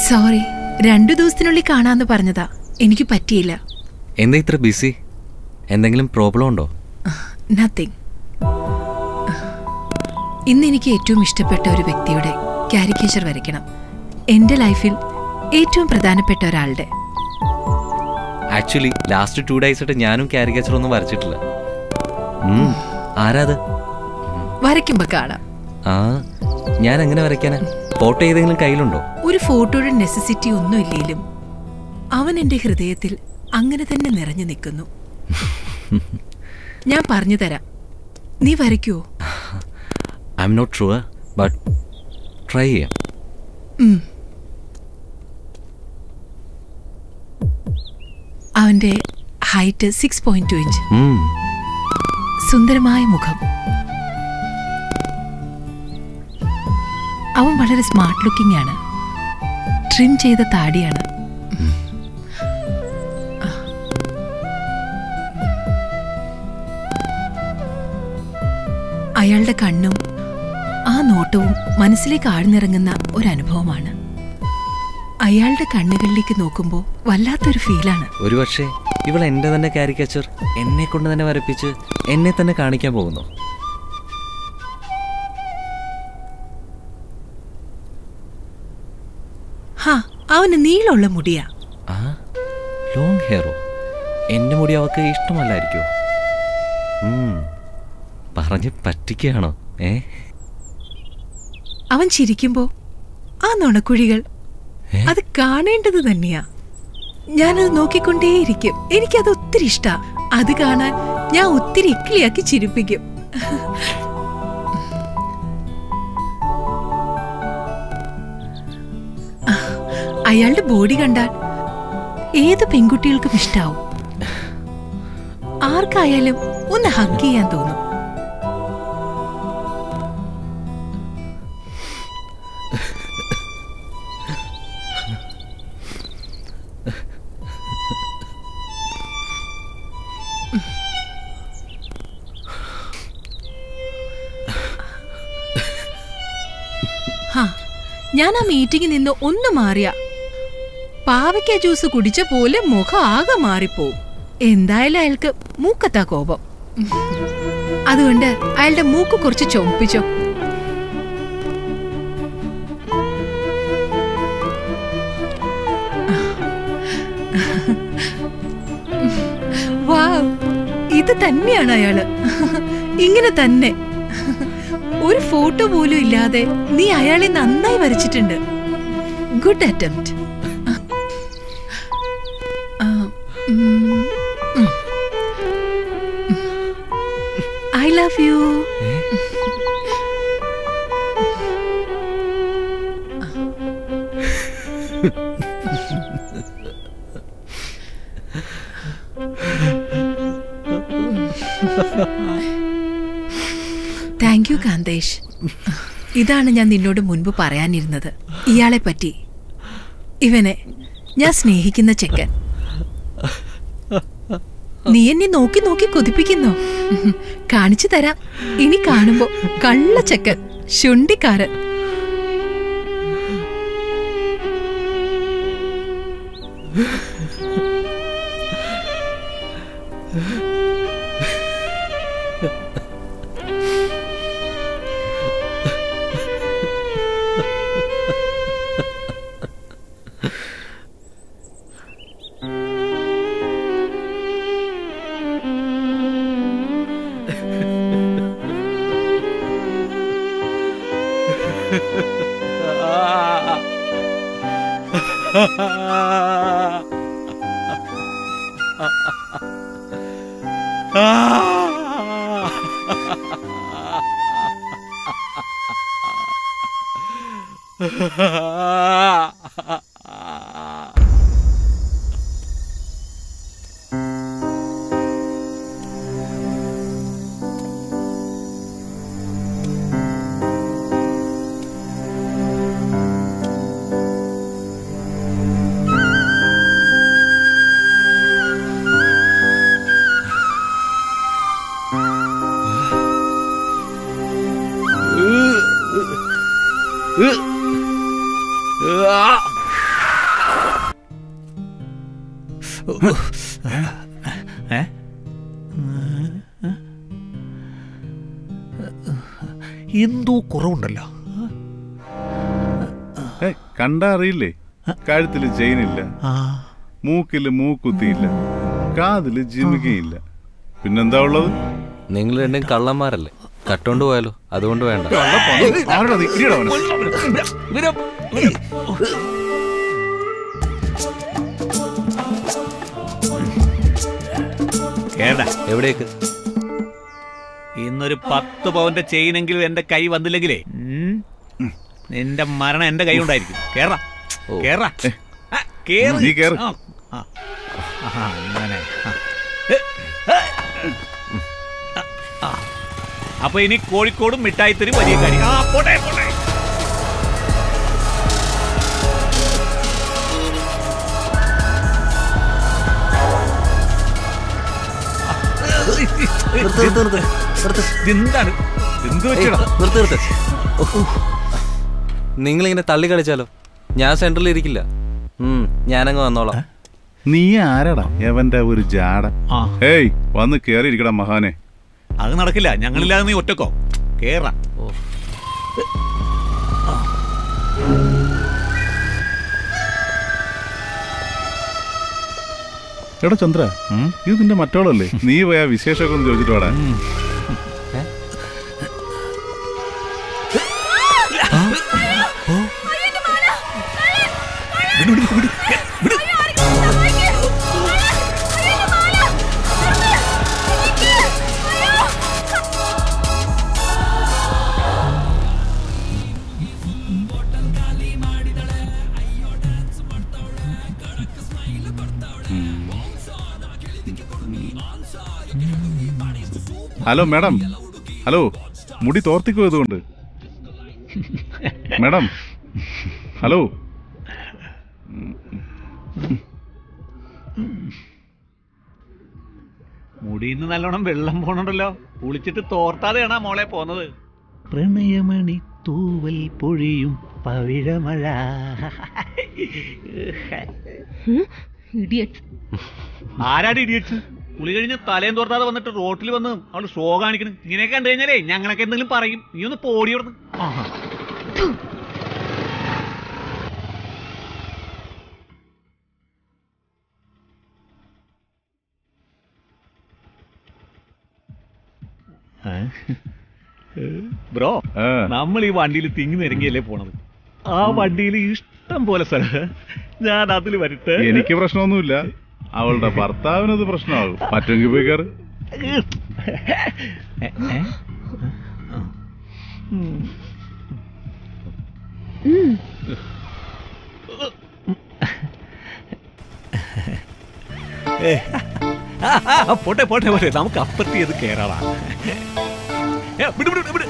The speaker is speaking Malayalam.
സോറി, 2 ദിവസത്തിനുള്ളിൽ കാണാന്ന് പറഞ്ഞതാ. എനിക്ക് പറ്റിയില്ല. എന്താ ഇത്ര ബിസി? എന്തെങ്കിലും പ്രോബ്ലം ഉണ്ടോ? നത്തിങ്. ഇന്ന് എനിക്ക് ഏറ്റവും ഇഷ്ടപ്പെട്ട ഒരു വ്യക്തിയുടെ കാരിക്കേച്ചർ വരയ്ക്കണം. എൻ്റെ ലൈഫിൽ ഏറ്റവും പ്രധാനപ്പെട്ട ഒരാളുടെ. ആക്ച്വലി ലാസ്റ്റ് 2 days ആയിട്ട് ഞാനും കാരിക്കേച്ചർ ഒന്നും വരച്ചിട്ടില്ല. ആരാത്? വരയ്ക്കുമ്പോ കാണാം. ഞാൻ എങ്ങനെ വരയ്ക്കാനാ? ഫോട്ടോ ഏതെങ്കിലും കയ്യിലുണ്ടോ? ഒരു ഫോട്ടോയുടെ നെസസിറ്റി ഒന്നും ഇല്ലെങ്കിലും അവൻ എൻ്റെ ഹൃദയത്തിൽ അങ്ങനെ തന്നെ നിറഞ്ഞു നിൽക്കുന്നു. ഞാൻ പറഞ്ഞു തരാം, നീ വരയ്ക്കുവോ? I am not sure, but try ചെയ്യാം. അവന്റെ ഹൈറ്റ് 6.2 ഇഞ്ച്, സുന്ദരമായ മുഖം. അവൻ വളരെ സ്മാർട്ട് ലുക്കിംഗ് ആണ്. ട്രിം ചെയ്ത താടിയാണ്. അയാളുടെ കണ്ണും ആ നോട്ടവും മനസ്സിലേക്ക് ആഴ്ന്നിറങ്ങുന്ന ഒരനുഭവമാണ്. അയാളുടെ കണ്ണുകളിലേക്ക് നോക്കുമ്പോൾ വല്ലാത്തൊരു ഫീലാണ്. ഒരുപക്ഷെ ഇവൾ എന്റെ തന്നെ കാരിക്കേച്ചർ എന്നെ കൊണ്ട് തന്നെ വരപ്പിച്ച് എന്നെ തന്നെ കാണിക്കാൻ പോകുന്നു. അവന് നീളമുള്ള മുടിയാ. ലോങ് ഹെയറോ? എന്റെ മുടി അവക്ക് ഇഷ്ടമല്ലായിരിക്കോ? പറഞ്ഞ് പറ്റിക്കുകയാണോ? അവൻ ചിരിക്കുമ്പോ ആ നുണക്കുഴികൾ അത് കാണേണ്ടത് തന്നെയാ. ഞാനത് നോക്കിക്കൊണ്ടേയിരിക്കും. എനിക്കത് ഒത്തിരി ഇഷ്ടാ. അത് കാണാൻ ഞാൻ ഒത്തിരി ഇക്ലിയാക്കി ചിരിപ്പിക്കും. അയാളുടെ ബോഡി കണ്ടാൽ ഏത് പെൺകുട്ടികൾക്കും ഇഷ്ടാവും. ആർക്കായാലും ഒന്ന് ഹഗ് ചെയ്യാൻ തോന്നും. ഞാൻ ആ മീറ്റിംഗിൽ നിന്ന് ഒന്ന് മാറിയ പാവയ്ക്ക ജ്യൂസ് കുടിച്ച പോലെ മുഖം ആകെ മാറിപ്പോവും. എന്തായാലും അയാൾക്ക് മൂക്കത്താ കോപം. അതുകൊണ്ട് അയാളുടെ മൂക്ക് കുറച്ച് ചൊമ്പിച്ചോ. വാവ്, ഇത് തന്നെയാണ് അയാള്. ഇങ്ങനെ തന്നെ. ഒരു ഫോട്ടോ പോലും ഇല്ലാതെ നീ അയാളെ നന്നായി വരച്ചിട്ടുണ്ട്. Good attempt. I love you. Thank you Kanthesh. ഇതാണ് ഞാൻ നിന്നോട് മുൻപ് പറയാനിരുന്നത്. ഇയാളെ പറ്റി. ഇവനെ ഞാൻ സ്നേഹിക്കുന്ന ചെക്കൻ. നീ എന്നെ നോക്കി നോക്കി കൊതിപ്പിക്കുന്നു. കാണിച്ചു തരാം. ഇനി കാണുമ്പോ കള്ള ചെക്കൻ, ശുണ്ടിക്കാരൻ. എന്തോ കുറവുണ്ടല്ലോ. കണ്ടാ അറിയില്ലേ? കഴുത്തില് ചെയിനില്ല, മൂക്കില് മൂക്കുത്തിയില്ല, കാതില് ജിമികയില്ല, പിന്നെന്താ ഉള്ളത്? നിങ്ങൾ രണ്ടും കള്ളന്മാരല്ലേ? കട്ടോണ്ട് പോയാലോ? അതുകൊണ്ട് വേണ്ട. എവിടേക്ക്? ഇന്നൊരു 10 പവന്റെ ചെയിനെങ്കിലും എന്റെ കൈ വന്നില്ലെങ്കിലേ നിന്റെ മരണം എന്റെ കൈ ഉണ്ടായിരിക്കും. കേറാ കേറാ കേറ്. അപ്പൊ ഇനി കോഴിക്കോടും മിഠായിത്തരി വലിയ കാര്യം. പോട്ടെ പോട്ടെ. എന്താണ്? നിങ്ങളിങ്ങനെ തള്ളി കളിച്ചാലോ? ഞാൻ സെന്ററിൽ ഇരിക്കില്ല. ഞാനങ്ങ് വന്നോളാം. നീ ആരടാ എവന്റെ ഒരു ജാട? ഏയ് വന്ന് കേറിയിരിക്കടാ മഹാനെ. അത് നടക്കില്ല, ഞങ്ങളില്ലാതെ നീ ഒറ്റക്കോ? കേറാ. എടാ ചന്ദ്ര, ഇത് നിന്റെ മറ്റോളല്ലേ? നീ പോയാ വിശേഷമൊക്കെ ഒന്ന് ചോദിച്ചിട്ട് വാടാ. ഹലോ മാഡം, ഹലോ, മുടി തോർത്തിക്കോ ഇതുകൊണ്ട്. Madam hello. മുടിയിന്ന് നല്ലോണം വെള്ളം പോണുണ്ടല്ലോ. കുളിച്ചിട്ട് തോർത്താതെയാണോ മോളെ പോന്നത്? പ്രണയമണി തൂവൽ പൊഴിയും പവിഴമഴ. ആരാടി ഇടിയറ്റ്? കുളി കഴിഞ്ഞ് തലേം തോർത്താതെ വന്നിട്ട് റോട്ടിൽ വന്ന് അവള് ഷോ കാണിക്കണം. ഇങ്ങനെയൊക്കെ കണ്ടു കഴിഞ്ഞാലേ ഞങ്ങളൊക്കെ എന്തെങ്കിലും പറയും. നീ ഒന്ന് പോടി അവിടുന്ന്. ബ്രോ, നമ്മൾ ഈ വണ്ടിയിൽ തിങ്ങി നിരങ്ങിയല്ലേ പോണത്. ആ വണ്ടിയിൽ ഇഷ്ടം പോലെ സ്ഥലം. ഞാൻ അതിൽ വരട്ടെ? എനിക്ക് പ്രശ്നമൊന്നുമില്ല, അവളുടെ ഭർത്താവിനത് പ്രശ്നമാകും. പറ്റുമെങ്കിൽ പോയി കയറ്. പോട്ടെ പോട്ടെ പോട്ടെ, നമുക്ക് അപ്പുറത്ത് ചെയ്ത് കയറാളാ. വിട് വിട് വിട്.